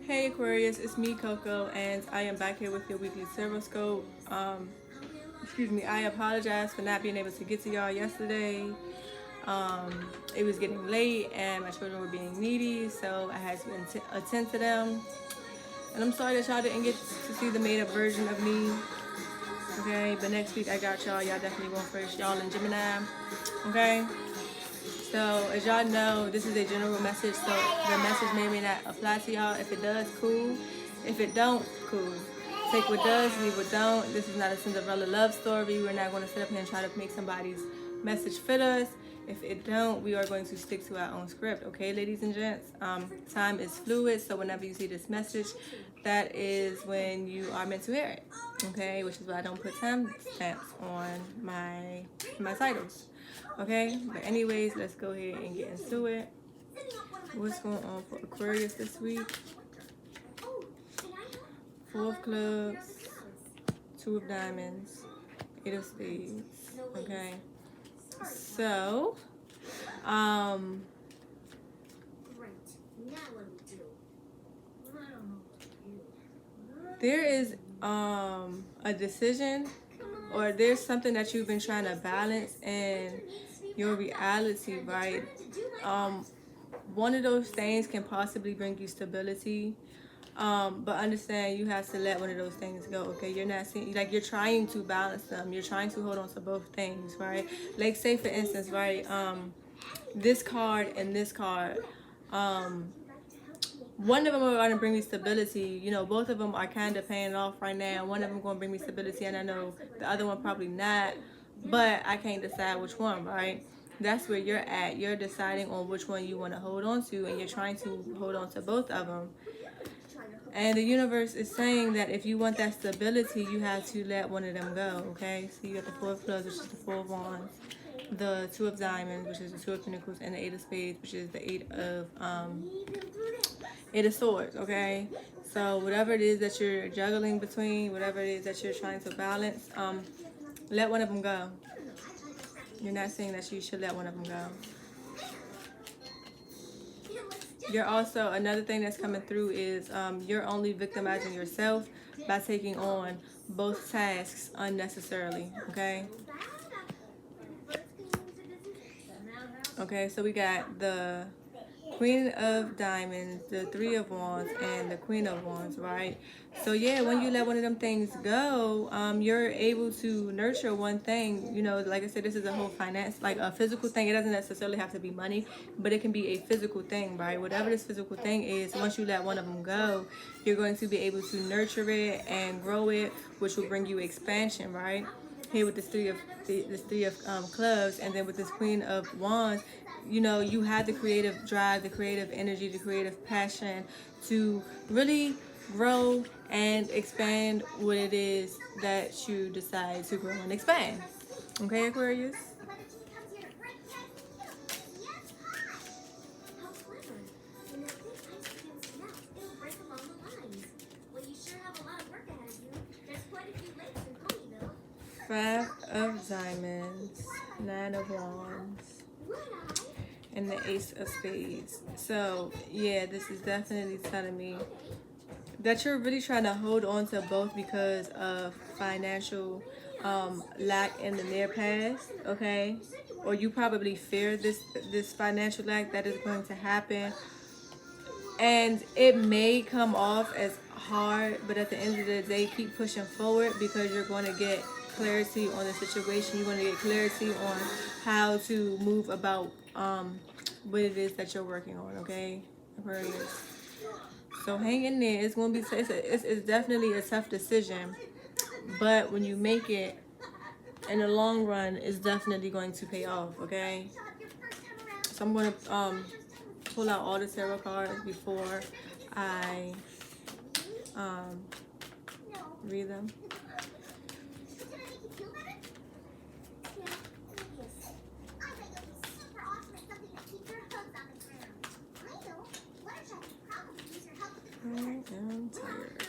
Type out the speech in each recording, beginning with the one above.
Hey Aquarius, it's me Coco, and I am back here with your weekly Seroscope. Excuse me, I apologize for not being able to get to y'all yesterday. It was getting late and my children were being needy, so I had to attend to them. And I'm sorry that y'all didn't get to see the made up version of me. Okay, but next week I got y'all. Y'all definitely going first. Y'all in Gemini. Okay. So as y'all know, this is a general message, so the message may not apply to y'all. If it does, cool. If it don't, cool. Take what does, leave what don't. This is not a Cinderella love story. We're not going to sit up here and try to make somebody's message fit us. If it don't, we are going to stick to our own script. Okay, ladies and gents? Time is fluid, so whenever you see this message, that is when you are meant to hear it. Okay, which is why I don't put time stamps on my titles. Okay, but anyways, let's go ahead and get into it. What's going on for Aquarius this week? 4 of clubs, 2 of diamonds, 8 of spades. Okay, so there is a decision, or there's something that you've been trying to balance in your reality, right? One of those things can possibly bring you stability, but understand you have to let one of those things go. Okay, you're not seeing, like, you're trying to balance them, you're trying to hold on to both things, right? Like, say for instance, right, this card and this card, one of them are going to bring me stability. You know, both of them are kind of paying off right now. One of them going to bring me stability, and I know the other one probably not, but I can't decide which one, right? That's where you're at. You're deciding on which one you want to hold on to, and you're trying to hold on to both of them. And the universe is saying that if you want that stability, you have to let one of them go, okay? So you got the 4 of clubs, which is the 4 of wands, the 2 of diamonds, which is the 2 of pentacles, and the 8 of spades, which is the 8 of swords, okay? So whatever it is that you're juggling between, whatever it is that you're trying to balance, let one of them go. You're not saying that you should let one of them go. You're also, another thing that's coming through is you're only victimizing yourself by taking on both tasks unnecessarily, okay? Okay, so we got the Queen of Diamonds, the 3 of Wands, and the Queen of Wands, right? So yeah, when you let one of them things go, you're able to nurture one thing. You know, like I said, this is a whole finance, like a physical thing. It doesn't necessarily have to be money, but it can be a physical thing, right? Whatever this physical thing is, once you let one of them go, you're going to be able to nurture it and grow it, which will bring you expansion, right? Here with this three of clubs, and then with this Queen of Wands, you know, you have the creative drive, the creative energy, the creative passion to really grow and expand what it is that you decide to grow and expand. Okay, Aquarius? Five of diamonds, 9 of wands, and the Ace of spades. So yeah, this is definitely telling me that you're really trying to hold on to both because of financial lack in the near past, okay? Or you probably fear this financial lack that is going to happen, and it may come off as hard, but at the end of the day, keep pushing forward because you're going to get clarity on the situation. You're going to get clarity on how to move about what it is that you're working on, okay, Aquarius? So hang in there. It's going to be, it's definitely a tough decision, but when you make it in the long run, it's definitely going to pay off, okay? So I'm going to pull out all the tarot cards before I read them. I am tired.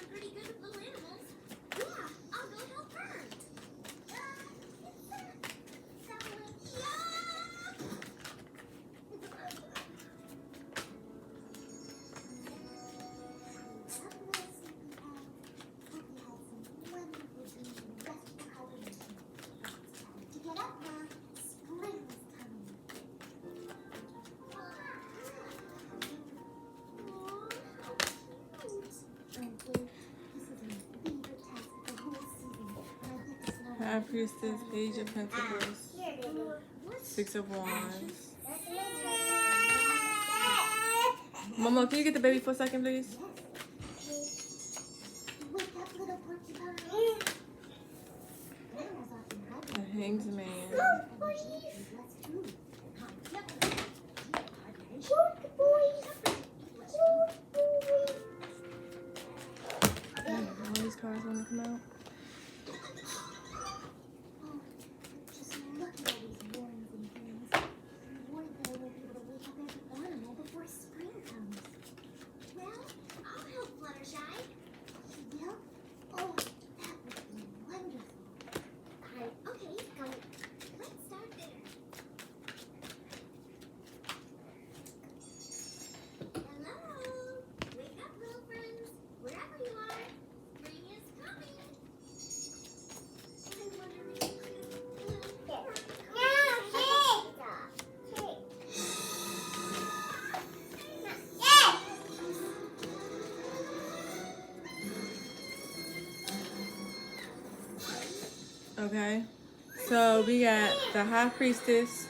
High Priestess, Page of Pentacles, Six of Wands. Mama, can you get the baby for a second, please? The Hanged Man. All these cards want to come out. Okay, so we got the High Priestess,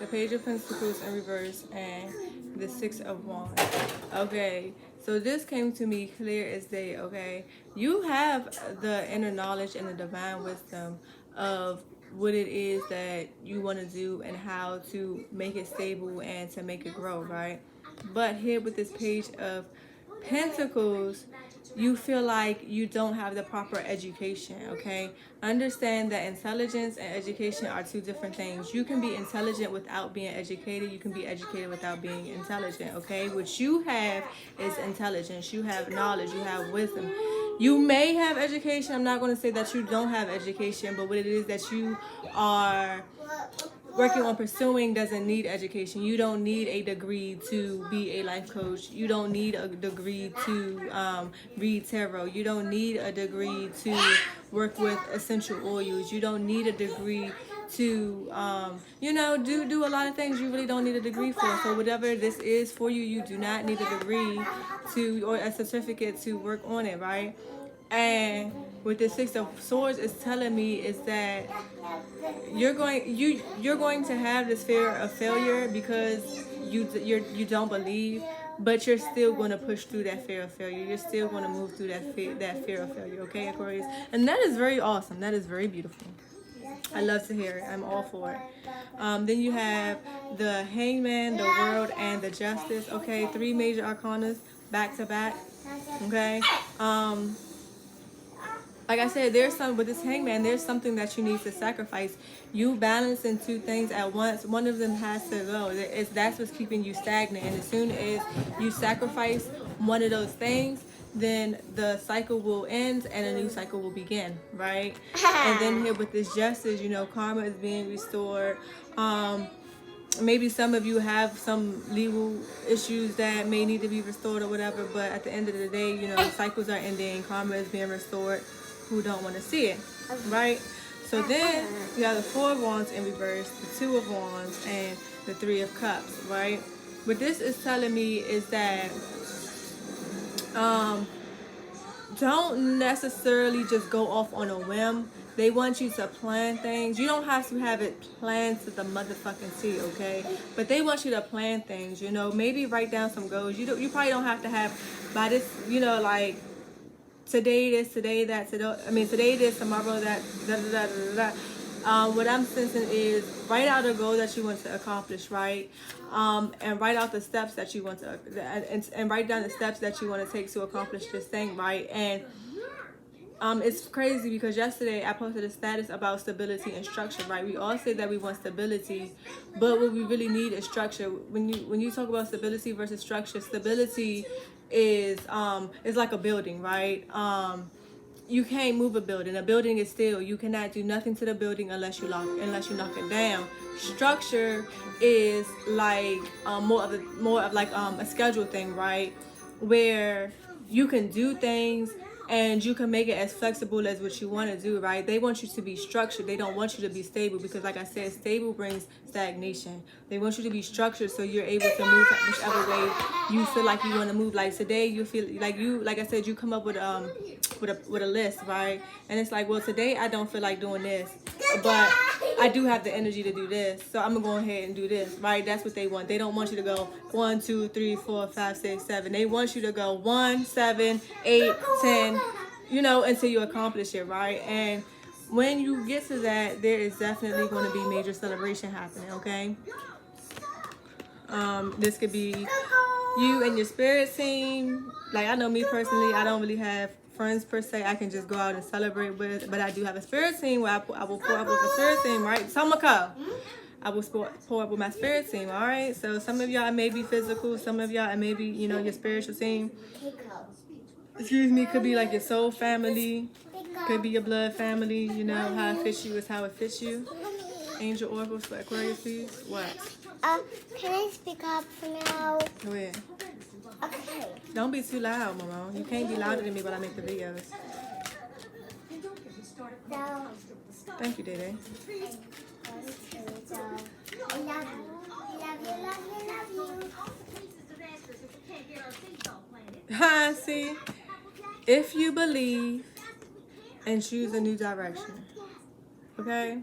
the Page of Pentacles in reverse, and the Six of Wands. Okay, so this came to me clear as day. Okay, you have the inner knowledge and the divine wisdom of what it is that you want to do and how to make it stable and to make it grow, right? But here with this Page of Pentacles, you feel like you don't have the proper education. Okay, understand that intelligence and education are two different things. You can be intelligent without being educated. You can be educated without being intelligent. Okay, what you have is intelligence. You have knowledge. You have wisdom. You may have education. I'm not going to say that you don't have education, but what it is that you are working on pursuing doesn't need education. You don't need a degree to be a life coach. You don't need a degree to read tarot. You don't need a degree to work with essential oils. You don't need a degree to do a lot of things you really don't need a degree for. So whatever this is for you, you do not need a degree to or a certificate to work on it, right? And with the Six of Swords, it's telling me is that you're going to have this fear of failure because you don't believe, but you're still going to push through that fear of failure. You're still going to move through that fear of failure. Okay, Aquarius, and that is very awesome. That is very beautiful. I love to hear it. I'm all for it. Then you have the Hangman, the World, and the Justice. Okay, 3 major arcanas back to back. Okay. Like I said, with this Hangman, there's something that you need to sacrifice. You balancing two things at once. One of them has to go. That's what's keeping you stagnant. And as soon as you sacrifice one of those things, then the cycle will end and a new cycle will begin, right? And then here with this Justice, karma is being restored. Maybe some of you have some legal issues that may need to be restored or whatever, but at the end of the day, cycles are ending, karma is being restored. Who don't want to see it, right? So then you have the Four of Wands in reverse, the Two of Wands, and the Three of Cups, right? What this is telling me is that don't necessarily just go off on a whim. They want you to plan things. You don't have to have it planned to the motherfucking T, okay? But they want you to plan things, maybe write down some goals. You probably don't have to have by this, like today this, today that, today this, tomorrow that, what I'm sensing is write out a goal that you want to accomplish, right? And write out the steps that you want to, and write down the steps that you want to take to accomplish this thing, right? And it's crazy because yesterday I posted a status about stability and structure, right? We all say that we want stability, but what we really need is structure. When you talk about stability versus structure, stability is like a building, right? You can't move a building. A building is still. You cannot do nothing to the building unless you knock it down. Structure is like more of like a schedule thing, right? Where you can do things and you can make it as flexible as what you want to do, right? They want you to be structured. They don't want you to be stable because, like I said, stable brings stagnation. They want you to be structured so you're able to move whichever way you feel like you want to move. Like today, you feel like I said, you come up with with a list, right? And it's like, well, today I don't feel like doing this, but I do have the energy to do this, so I'm gonna go ahead and do this, right? That's what they want. They don't want you to go 1, 2, 3, 4, 5, 6, 7. They want you to go 1, 7, 8, 10, you know, until you accomplish it, right? And when you get to that, there is definitely going to be major celebration happening, okay? This could be you and your spirit team. Like, I know me personally, I don't really have friends per se I can just go out and celebrate with, but I do have a spirit team where I will pour up with a spirit team, right? Tomaka, I will pour up with my spirit team, all right? So some of y'all may be physical, some of y'all may be, you know, your spiritual team. Excuse me, could be like your soul family, could be your blood family, you know, how it fits you is how it fits you. Angel oracles for Aquarius, please. What? Can I speak up for now? Go ahead. Okay. Don't be too loud, Mama. You can't be louder than me while I make the videos. So, Thank you, Dede. I love you. Love you. Hi, see? If you believe and choose a new direction, okay?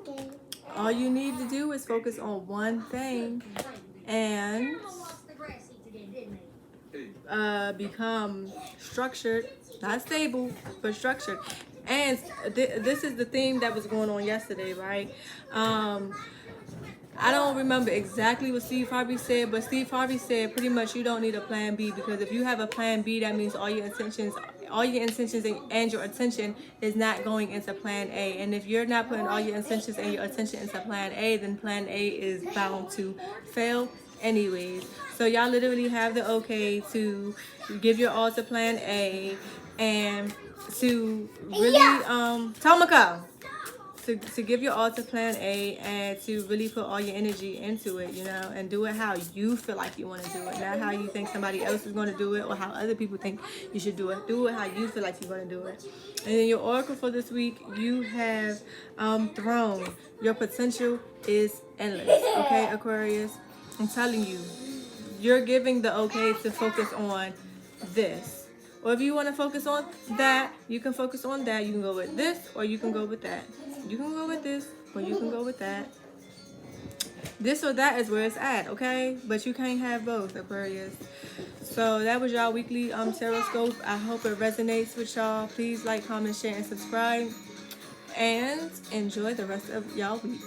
Okay. All you need to do is focus on one thing and become structured, not stable, but structured. And this is the theme that was going on yesterday, right? I don't remember exactly what Steve Harvey said, but Steve Harvey said pretty much you don't need a plan B, because if you have a plan B, that means all your intentions and your attention is not going into plan A. And if you're not putting all your intentions and your attention into plan A, then plan A is bound to fail anyways. So y'all literally have the okay to give your all to plan A and to really Tomoko, to give your all to plan A and to really put all your energy into it, you know, and do it how you feel like you want to do it, not how you think somebody else is going to do it or how other people think you should do it. Do it how you feel like you're going to do it. And then your oracle for this week, you have Throne. Your potential is endless, okay, Aquarius? I'm telling you, you're giving the okay to focus on this. Or if you want to focus on that, you can focus on that. You can go with this or you can go with that. You can go with this or you can go with that. This or that is where it's at, okay? But you can't have both, Aquarius. So that was y'all weekly Taroscope. I hope it resonates with y'all. Please like, comment, share, and subscribe. And enjoy the rest of y'all week.